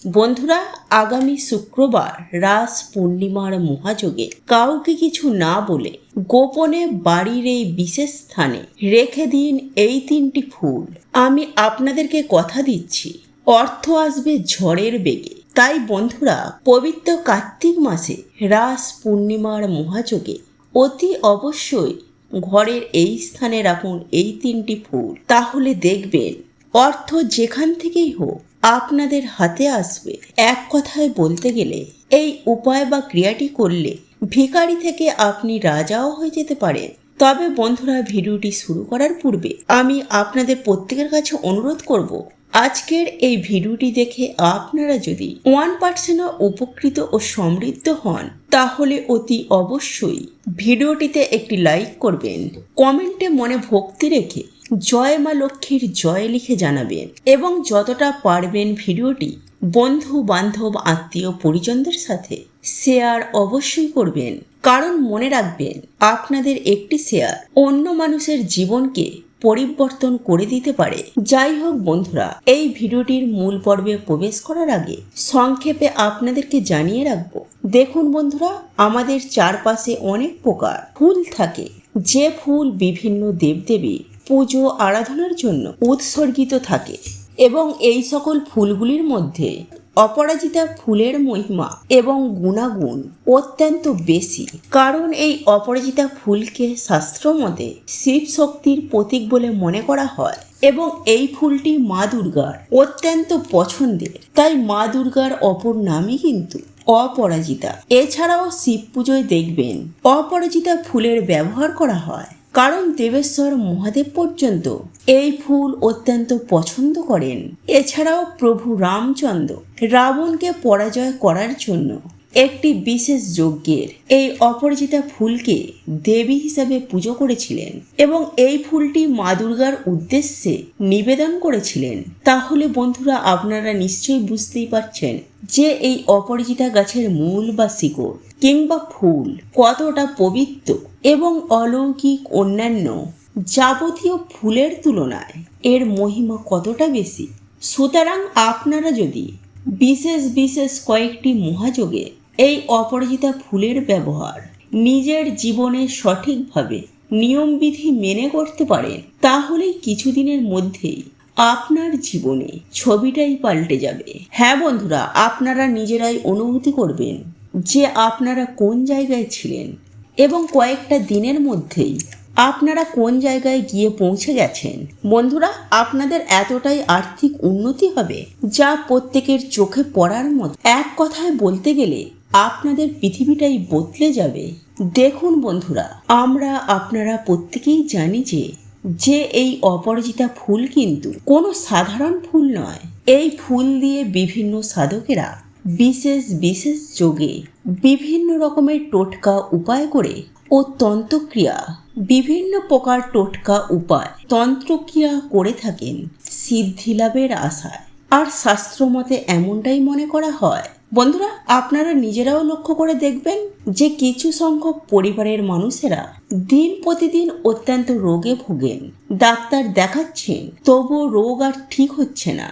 বন্ধুরা, আগামী শুক্রবার রাস পূর্ণিমার মহাযোগে কাউকে কিছু না বলে গোপনে বাড়ির এই বিশেষ স্থানে রেখে দিন এই 3টি ফুল। আমি আপনাদেরকে কথা দিচ্ছি, অর্থ আসবে ঝড়ের বেগে। তাই বন্ধুরা, পবিত্র কার্তিক মাসে রাস পূর্ণিমার মহাযোগে অতি অবশ্যই ঘরের এই স্থানে রাখুন এই 3টি ফুল। তাহলে দেখবেন অর্থ যেখান থেকেই হোক আপনাদের হাতে আসবে। এক কথায় বলতে গেলে এই উপায় বা ক্রিয়াটি করলে ভিখারি থেকে আপনি রাজাও হয়ে যেতে পারেন। তবে বন্ধুরা, ভিডিওটি শুরু করার পূর্বে আমি আপনাদের প্রত্যেকের কাছে অনুরোধ করব, আজকের এই ভিডিওটি দেখে আপনারা যদি 1% উপকৃত ও সমৃদ্ধ হন তাহলে অতি অবশ্যই ভিডিওটিতে একটি লাইক করবেন, কমেন্টে মনে ভক্তি রেখে জয় মা লক্ষ্মীর জয় লিখে জানাবেন এবং যতটা পারবেন ভিডিওটি বন্ধু বান্ধব আত্মীয় পরিজনদের সাথে শেয়ার অবশ্যই করবেন। কারণ মনে রাখবেন, আপনাদের একটি শেয়ার অন্য মানুষের জীবনকে পরিবর্তন করে দিতে পারে। যাই হোক বন্ধুরা, এই ভিডিওটির মূল পর্বে প্রবেশ করার আগে সংক্ষেপে আপনাদেরকে জানিয়ে রাখবো, দেখুন বন্ধুরা, আমাদের চারপাশে অনেক প্রকার ফুল থাকে, যে ফুল বিভিন্ন দেবদেবী পুজো আরাধনার জন্য উৎসর্গিত থাকে এবং এই সকল ফুলগুলির মধ্যে অপরাজিতা ফুলের মহিমা এবং গুণাগুণ অত্যন্ত বেশি। কারণ এই অপরাজিতা ফুলকে শাস্ত্র মতে শিব শক্তির প্রতীক বলে মনে করা হয় এবং এই ফুলটি মা দুর্গার অত্যন্ত পছন্দের। তাই মা দুর্গার অপর নামই কিন্তু অপরাজিতা। এছাড়াও শিব পুজোয় দেখবেন অপরাজিতা ফুলের ব্যবহার করা হয়, কারণ দেবেশ্বর মহাদেব পর্যন্ত এই ফুল অত্যন্ত পছন্দ করেন। এছাড়াও প্রভু রামচন্দ্র রাবণকে পরাজয় করার জন্য একটি বিশেষ যজ্ঞের এই অপরাজিতা ফুলকে দেবী হিসাবে পুজো করেছিলেন এবং এই ফুলটি মা দুর্গার উদ্দেশ্যে নিবেদন করেছিলেন। তাহলে বন্ধুরা, আপনারা নিশ্চয়ই বুঝতেই পারছেন যে এই অপরাজিতা গাছের মূল বা শিকড় কিংবা ফুল কতটা পবিত্র এবং অলৌকিক অন্যান্য যাবতীয় ফুলের তুলনায় এর মহিমা কতটা বেশি। সুতরাং আপনারা যদি বিশেষ বিশেষ কয়েকটি মহাযোগে এই অপরাজিতা ফুলের ব্যবহার নিজের জীবনে সঠিকভাবে নিয়মবিধি মেনে করতে পারেন, তাহলেই কিছুদিনের মধ্যেই আপনার জীবনে ছবিটাই পাল্টে যাবে। হ্যাঁ বন্ধুরা, আপনারা নিজেরাই অনুভূতি করবেন যে আপনারা কোন জায়গায় ছিলেন এবং কয়েকটা দিনের মধ্যেই আপনারা কোন জায়গায় গিয়ে পৌঁছে গেছেন। বন্ধুরা, আপনাদের এতটাই আর্থিক উন্নতি হবে যা প্রত্যেকের চোখে পড়ার মতো। এক কথায় বলতে গেলে আপনাদের পৃথিবীটাই বদলে যাবে। দেখুন বন্ধুরা, আপনারা প্রত্যেকেই জানি যে এই অপরাজিতা ফুল কিন্তু কোনো সাধারণ ফুল নয়। এই ফুল দিয়ে বিভিন্ন সাধকেরা বিশেষ বিশেষ যোগে বিভিন্ন রকমের টোটকা উপায় করে ও তন্ত্রক্রিয়া বিভিন্ন প্রকার টোটকা উপায় তন্ত্রক্রিয়া করে থাকেন সিদ্ধি লাভের আশায়। আর শাস্ত্রমতে এমনটাই মনে করা হয়। বন্ধুরা, আপনারা নিজেরাও লক্ষ্য করে দেখবেন যে কিছু সংখ্যক পরিবারের মানুষেরা দিন প্রতিদিন অত্যন্ত রোগে ভোগেন, ডাক্তার দেখাচ্ছেন তবুও রোগ আর ঠিক হচ্ছে না,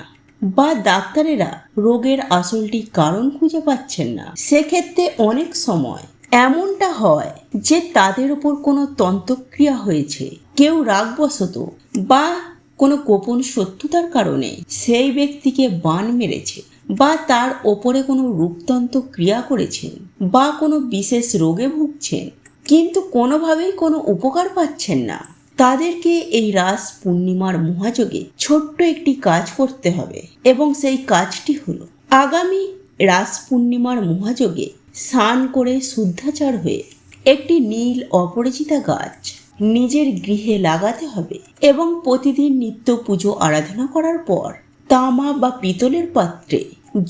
বা ডাক্তারেরা রোগের আসলটি কারণ খুঁজে পাচ্ছেন না। সেক্ষেত্রে অনেক সময় এমনটা হয় যে তাদের উপর কোনো তন্ত্রক্রিয়া হয়েছে, কেউ রাগবশত বা কোনো গোপন শত্রুতার কারণে সেই ব্যক্তিকে বান মেরেছে, বা তার ওপরে কোনো রূপতন্ত্র ক্রিয়া করেছেন, বা কোনো বিশেষ রোগে ভুগছেন, কিন্তু কোনোভাবেই কোনো উপকার পাচ্ছেন না। তাদেরকে এই রাস পূর্ণিমার মহাযোগে ছোট্ট একটি কাজ করতে হবে এবং সেই কাজটি হলো আগামী রাস পূর্ণিমার মহাযোগে স্নান করে শুদ্ধাচার হয়ে একটি নীল অপরাজিতা গাছ নিজের গৃহে লাগাতে হবে এবং প্রতিদিন নিত্য পুজো আরাধনা করার পর তামা বা পিতলের পাত্রে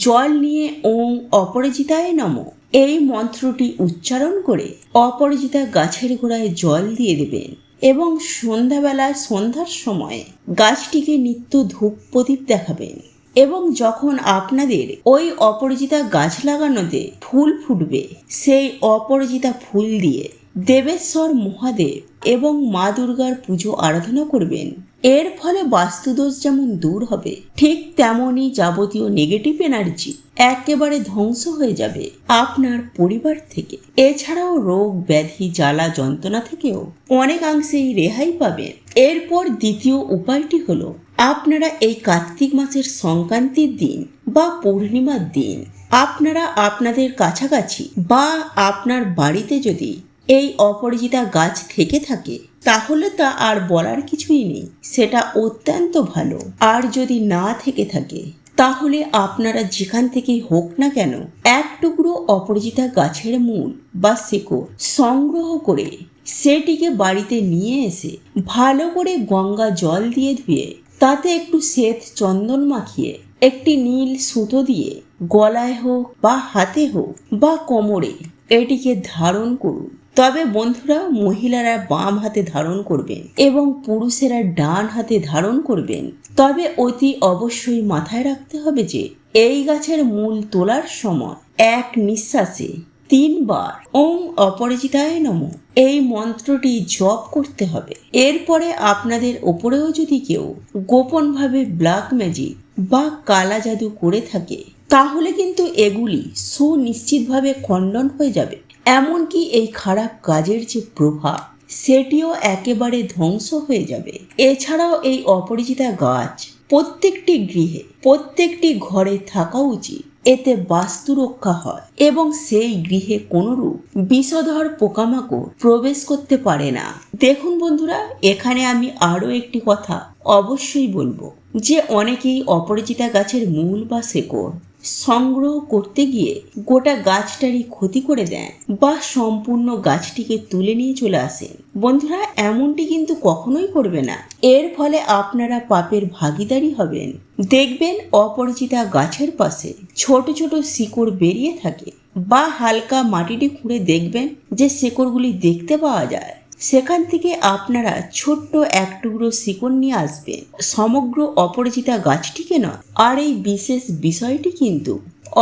জল নিয়ে ওং অপরাজিতায় নমঃ এই মন্ত্রটি উচ্চারণ করে অপরাজিতা গাছের গোড়ায় জল দিয়ে দেবেন এবং সন্ধ্যার সময় গাছটিকে নিত্য ধূপ প্রদীপ দেখাবেন। এবং যখন আপনাদের ওই অপরাজিতা গাছ লাগানোতে ফুল ফুটবে, সেই অপরাজিতা ফুল দিয়ে দেবেশ্বর মহাদেব এবং মা দুর্গার পুজো আরাধনা করবেন। এর ফলে বাস্তুদোষ যেমন দূর হবে, ঠিক তেমনই যাবতীয় নেগেটিভ এনার্জি একেবারে ধ্বংস হয়ে যাবে আপনার পরিবার থেকে। এছাড়াও রোগ ব্যাধি জ্বালা যন্ত্রণা থেকেও অনেকাংশেই রেহাই পাবেন। এরপর দ্বিতীয় উপায়টি হলো, আপনারা এই কার্তিক মাসের সংক্রান্তির দিন বা পূর্ণিমার দিন আপনারা আপনাদের কাছাকাছি বা আপনার বাড়িতে যদি এই অপরাজিতা গাছ থেকে থাকে তাহলে তা আর বলার কিছুই নেই, সেটা অত্যন্ত ভালো। আর যদি না থেকে থাকে তাহলে আপনারা যেখান থেকেই হোক না কেন এক টুকরো অপরাজিতা গাছের মূল বা শেকড় সংগ্রহ করে সেটিকে বাড়িতে নিয়ে এসে ভালো করে গঙ্গা জল দিয়ে ধুয়ে তাতে একটু শ্বেত চন্দন মাখিয়ে একটি নীল সুতো দিয়ে গলায় হোক বা হাতে হোক বা কোমরে এটিকে ধারণ করুন। তবে বন্ধুরা, মহিলারা বাম হাতে ধারণ করবেন এবং পুরুষেরা ডান হাতে ধারণ করবেন। তবে অতি অবশ্যই মাথায় রাখতে হবে যে এই গাছের মূল তোলার সময় এক নিঃশ্বাসে 3 বার ওম অপরাজিতায় নমঃ এই মন্ত্রটি জপ করতে হবে। এরপরে আপনাদের ওপরেও যদি কেউ গোপনভাবে ব্ল্যাক ম্যাজিক বা কালা জাদু করে থাকে তাহলে কিন্তু এগুলি সুনিশ্চিতভাবে খণ্ডন হয়ে যাবে। এমনকি এই খারাপ কাজের যে প্রভাব সেটিও একেবারে ধ্বংস হয়ে যাবে। এছাড়াও এই অপরাজিতা গাছ প্রত্যেকটি গৃহে প্রত্যেকটি ঘরে থাকা উচিত। এতে বাস্তু রক্ষা হয় এবং সেই গৃহে কোনরূপ বিষধর পোকামাকড় প্রবেশ করতে পারে না। দেখুন বন্ধুরা, এখানে আমি আরো একটি কথা অবশ্যই বলবো যে অনেকেই অপরাজিতা গাছের মূল বা শেকড় সংগ্রহ করতে গিয়ে গোটা গাছটারই ক্ষতি করে দেন বা সম্পূর্ণ গাছটিকে তুলে নিয়ে চলে আসেন। বন্ধুরা, এমনটি কিন্তু কখনোই করবে না। এর ফলে আপনারা পাপের ভাগীদারি হবেন। দেখবেন অপরিচিতা গাছের পাশে ছোট ছোট শিকড় বেরিয়ে থাকে বা হালকা মাটিটি খুঁড়ে দেখবেন যে শিকড়গুলি দেখতে পাওয়া যায়। সেখান থেকে আপনারা ছোট্ট এক টুকরো শিকড় নিয়ে আসবেন, সমগ্র অপরাজিতা গাছটিকে নয়। আর এই বিশেষ বিষয়টি কিন্তু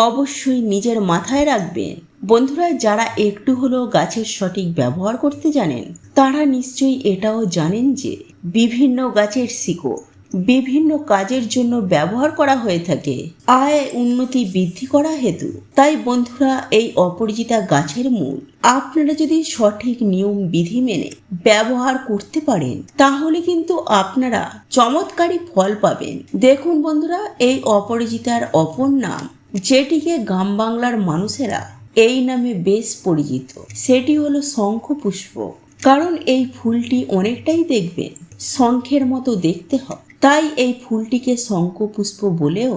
অবশ্যই নিজের মাথায় রাখবেন। বন্ধুরা, যারা একটু হলেও গাছের সঠিক ব্যবহার করতে জানেন তারা নিশ্চয়ই এটাও জানেন যে বিভিন্ন গাছের শিকড় বিভিন্ন কাজের জন্য ব্যবহার করা হয়ে থাকে আয় উন্নতি বৃদ্ধি করা হেতু। তাই বন্ধুরা, এই অপরাজিতা গাছের মূল আপনারা যদি সঠিক নিয়ম বিধি মেনে ব্যবহার করতে পারেন তাহলে কিন্তু আপনারা চমৎকারী ফল পাবেন। দেখুন বন্ধুরা, এই অপরাজিতার অপর নাম যেটিকে গ্রাম বাংলার মানুষেরা এই নামে বেশ পরিচিত সেটি হলো শঙ্খ পুষ্প। কারণ এই ফুলটি অনেকটাই দেখবেন শঙ্খের মতো দেখতে হয়, তাই এই ফুলটিকে শঙ্খপুষ্প বলেও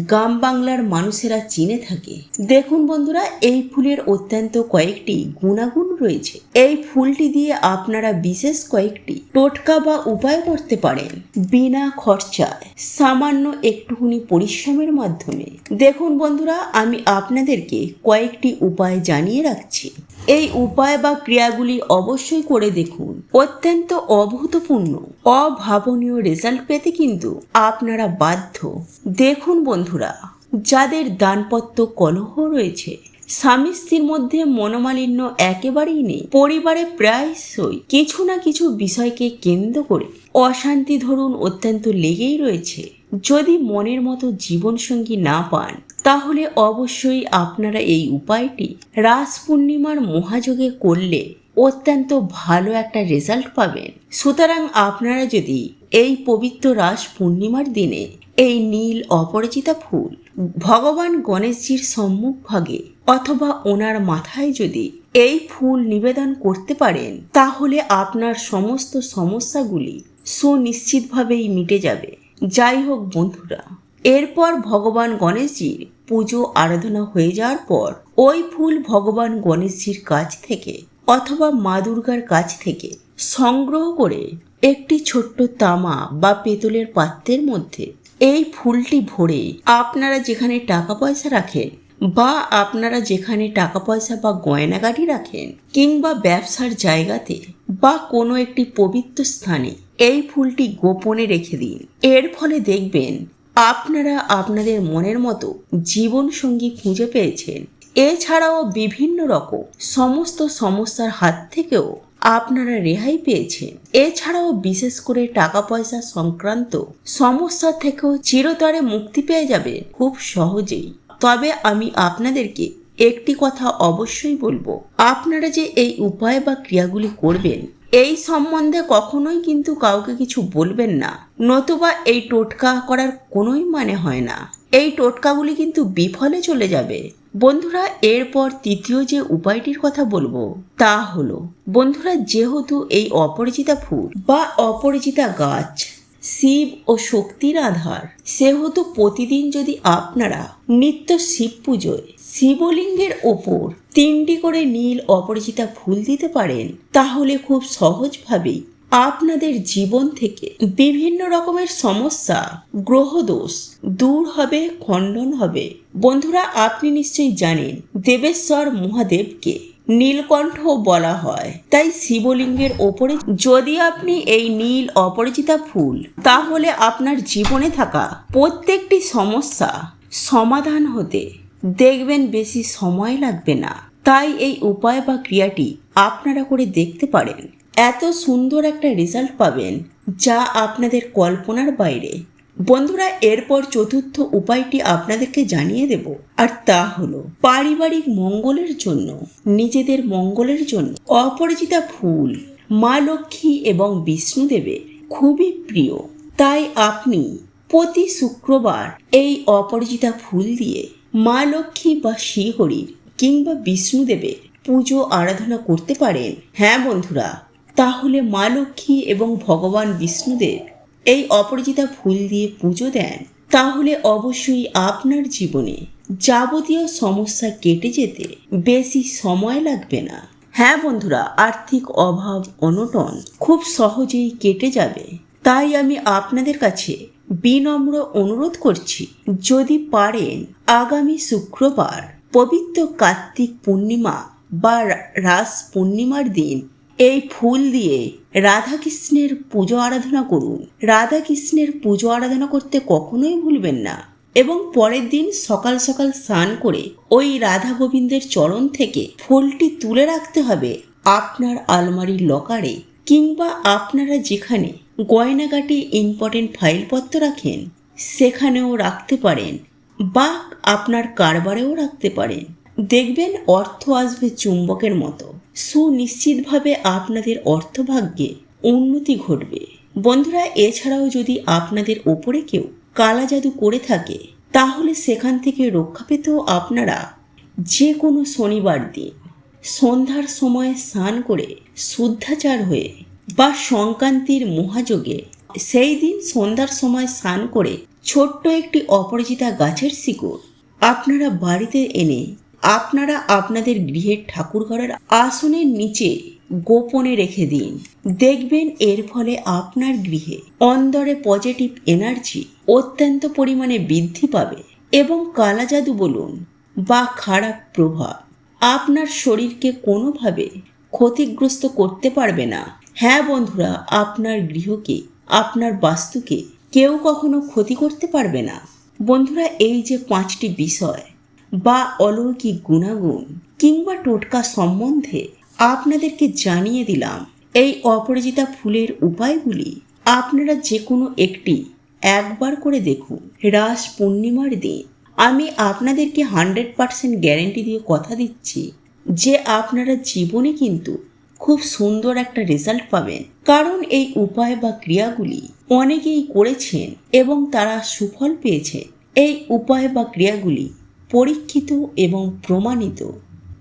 গ্রাম বাংলার মানুষেরা চিনে থাকে। দেখুন বন্ধুরা, এই ফুলের অত্যন্ত কয়েকটি গুণাগুণ রয়েছে। এই ফুলটি দিয়ে আপনারা বিশেষ কয়েকটি টোটকা বা উপায় করতে পারেন বিনা খরচায়, সামান্য একটুখানি পরিশ্রমের মাধ্যমে। দেখুন বন্ধুরা, আমি আপনাদেরকে কয়েকটি উপায় জানিয়ে রাখছি। এই উপায় বা ক্রিয়াগুলি অবশ্যই করে দেখুন। অত্যন্ত অভূতপূর্ণ অভাবনীয় রেজাল্ট পেতে কিন্তু আপনারা বাধ্য। দেখুন বন্ধুরা, যাদের দাম্পত্য কলহ রয়েছে, স্বামী স্ত্রীর মধ্যে মনোমালিন্য একেবারেই নেই, পরিবারে প্রায়শই কিছু না কিছু বিষয়কে কেন্দ্র করে অশান্তি ধরুন অত্যন্ত লেগেই রয়েছে, যদি মনের মতো জীবনসঙ্গী না পান তাহলে অবশ্যই আপনারা এই উপায়টি রাস পূর্ণিমার মহাযোগে করলে অত্যন্ত ভালো একটা রেজাল্ট পাবেন। সুতরাং আপনারা যদি এই পবিত্র রাস পূর্ণিমার দিনে এই নীল অপরাজিতা ফুল ভগবান গণেশজির সম্মুখভাগে অথবা ওনার মাথায় যদি এই ফুল নিবেদন করতে পারেন তাহলে আপনার সমস্ত সমস্যাগুলি সুনিশ্চিতভাবেই মিটে যাবে। যাই হোক বন্ধুরা, এরপর ভগবান গণেশজির পুজো আরাধনা হয়ে যাওয়ার পর ওই ফুল ভগবান গণেশজির কাছ থেকে অথবা মা দুর্গার কাছ থেকে সংগ্রহ করে একটি ছোট্ট তামা বা পেতলের পাত্রের মধ্যে এই ফুলটি ভরে আপনারা যেখানে টাকা পয়সা রাখেন বা আপনারা যেখানে টাকা পয়সা বা গয়নাগাটি রাখেন কিংবা ব্যবসার জায়গাতে বা কোনো একটি পবিত্র স্থানে এই ফুলটি গোপনে রেখে দিন। এর ফলে দেখবেন আপনারা আপনাদের মনের মতো জীবন সঙ্গী খুঁজে পেয়েছেন। এছাড়াও বিভিন্ন রকম সমস্ত সমস্যার হাত থেকেও আপনারা রেহাই পেয়েছেন। এছাড়াও বিশেষ করে টাকা পয়সা সংক্রান্ত সমস্যা থেকেও চিরতরে মুক্তি পেয়ে যাবে খুব সহজেই। তবে আমি আপনাদেরকে একটি কথা অবশ্যই বলবো, আপনারা যে এই উপায় বা ক্রিয়াগুলি করবেন এই সম্বন্ধে কখনোই কিন্তু কাউকে কিছু বলবেন না, নতুবা এই টোটকা করার কোনোই মানে হয় না। এই টোটকাগুলি কিন্তু বিফলে চলে যাবে। বন্ধুরা, এরপর তৃতীয় যে উপায়টির কথা বলবো তা হলো, বন্ধুরা, যেহেতু এই অপরিচিতা ফুল বা অপরিচিতা গাছ শিব ও শক্তির আধার, সেহেতু প্রতিদিন যদি আপনারা নিত্য শিব পুজোয় শিবলিঙ্গের ওপর 3টি করে নীল অপরিচিতা ফুল দিতে পারেন, তাহলে খুব সহজভাবেই আপনাদের জীবন থেকে বিভিন্ন রকমের সমস্যা, গ্রহদোষ দূর হবে, খণ্ডন হবে। বন্ধুরা, আপনি নিশ্চয়ই জানেন দেবেশ্বর মহাদেবকে নীলকণ্ঠ বলা হয়, তাই শিবলিঙ্গের ওপরে যদি আপনি এই নীল অপরিচিতা ফুল, তাহলে আপনার জীবনে থাকা প্রত্যেকটি সমস্যা সমাধান হতে দেখবেন বেশি সময় লাগবে না। তাই এই উপায় বা ক্রিয়াটি আপনারা করে দেখতে পারেন, এত সুন্দর একটা রেজাল্ট পাবেন যা আপনাদের কল্পনার বাইরে। বন্ধুরা, এরপর চতুর্থ উপায়টি আপনাদেরকে জানিয়ে দেব, আর তা হলো পারিবারিক মঙ্গলের জন্য, নিজেদের মঙ্গলের জন্য অপরিচিতা ফুল মা লক্ষ্মী এবং বিষ্ণুদেবের খুবই প্রিয়। তাই আপনি প্রতি শুক্রবার এই অপরিচিতা ফুল দিয়ে মা লক্ষ্মী বা শ্রীহরির কিংবা বিষ্ণুদেবের পুজো আরাধনা করতে পারেন। হ্যাঁ বন্ধুরা, তাহলে মা লক্ষ্মী এবং ভগবান বিষ্ণুদেব এই অপরিচিতা ফুল দিয়ে পুজো দেন, তাহলে অবশ্যই আপনার জীবনে যাবতীয় সমস্যা কেটে যেতে বেশি সময় লাগবে না। হ্যাঁ বন্ধুরা, আর্থিক অভাব অনটন খুব সহজেই কেটে যাবে। তাই আমি আপনাদের কাছে বিনম্র অনুরোধ করছি, যদি পারেন আগামী শুক্রবার পবিত্র কার্তিক পূর্ণিমা বা রাস পূর্ণিমার দিন এই ফুল দিয়ে রাধাকৃষ্ণের পুজো আরাধনা করুন। রাধাকৃষ্ণের পুজো আরাধনা করতে কখনোই ভুলবেন না, এবং পরের দিন সকাল সকাল স্নান করে ওই রাধা গোবিন্দের চরণ থেকে ফুলটি তুলে রাখতে হবে আপনার আলমারির লকারে, কিংবা আপনারা যেখানে গয়নাগাটি ইম্পর্টেন্ট ফাইলপত্র রাখেন সেখানেও রাখতে পারেন, বা আপনার কারবারেও রাখতে পারেন। দেখবেন অর্থ আসবে চুম্বকের মতো, সুনিশ্চিতভাবে আপনাদের অর্থভাগ্যে উন্নতি ঘটবে। বন্ধুরা, এছাড়াও যদি আপনাদের ওপরে কেউ কালা জাদু করে থাকে, তাহলে সেখান থেকে রক্ষা পেতেও আপনারা যে কোনো শনিবার দিন সন্ধ্যার সময় স্নান করে শুদ্ধাচার হয়ে, বা সংক্রান্তির মহাযোগে সেই দিন সন্ধ্যার সময় স্নান করে ছোট্ট একটি অপরিচিতা গাছের শিকড় আপনারা বাড়িতে এনে আপনারা আপনাদের গৃহের ঠাকুরঘরের আসনের নিচে গোপনে রেখে দিন। দেখবেন এর ফলে আপনার গৃহে অন্দরে পজিটিভ এনার্জি অত্যন্ত পরিমাণে বৃদ্ধি পাবে, এবং কালা জাদু বলুন বা খারাপ প্রভাব আপনার শরীরকে কোনোভাবে ক্ষতিগ্রস্ত করতে পারবে না। হ্যাঁ বন্ধুরা, আপনার গৃহকে, আপনার বাস্তুকে কেউ কখনো ক্ষতি করতে পারবে না। বন্ধুরা, এই যে 5টি বিষয় বা অলৌকিক গুণাগুণ কিংবা টোটকা সম্বন্ধে আপনাদেরকে জানিয়ে দিলাম, এই অপরাজিতা ফুলের উপায়গুলি আপনারা যে কোনো একটি একবার করে দেখুন। রাস পূর্ণিমার দিন আমি আপনাদেরকে 100% গ্যারেন্টি দিয়ে কথা দিচ্ছি যে আপনারা জীবনে কিন্তু খুব সুন্দর একটা রেজাল্ট পাবেন, কারণ এই উপায় বা ক্রিয়াগুলি অনেকেই করেছেন এবং তারা সুফল পেয়েছে। এই উপায় বা ক্রিয়াগুলি পরীক্ষিত এবং প্রমাণিত।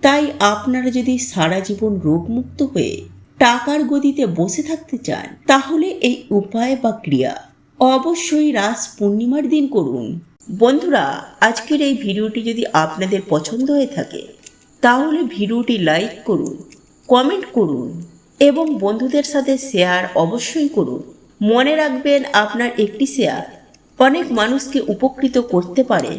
তাই আপনারা যদি সারা জীবন রোগমুক্ত হয়ে টাকার গদিতে বসে থাকতে চান, তাহলে এই উপায় বা ক্রিয়া অবশ্যই রাস পূর্ণিমার দিন করুন। বন্ধুরা, আজকের এই ভিডিওটি যদি আপনাদের পছন্দ হয়ে থাকে, তাহলে ভিডিওটি লাইক করুন, কমেন্ট করুন এবং বন্ধুদের সাথে শেয়ার অবশ্যই করুন। মনে রাখবেন, আপনার একটি শেয়ার অনেক মানুষকে উপকৃত করতে পারে।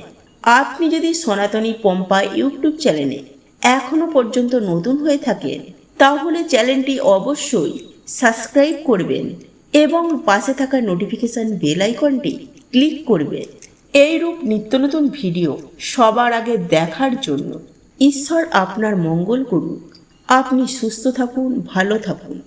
আপনি যদি সনাতনী পম্পা ইউটিউব চ্যানেলে এখনো পর্যন্ত নতুন হয়ে থাকেন, তাহলে চ্যানেলটি অবশ্যই সাবস্ক্রাইব করবেন এবং পাশে থাকা নোটিফিকেশন বেল আইকনটি ক্লিক করবেন। এইরূপ নিত্য নতুন ভিডিও সবার আগে দেখার জন্য ঈশ্বর আপনার মঙ্গল করুন। আপনি সুস্থ থাকুন, ভালো থাকুন।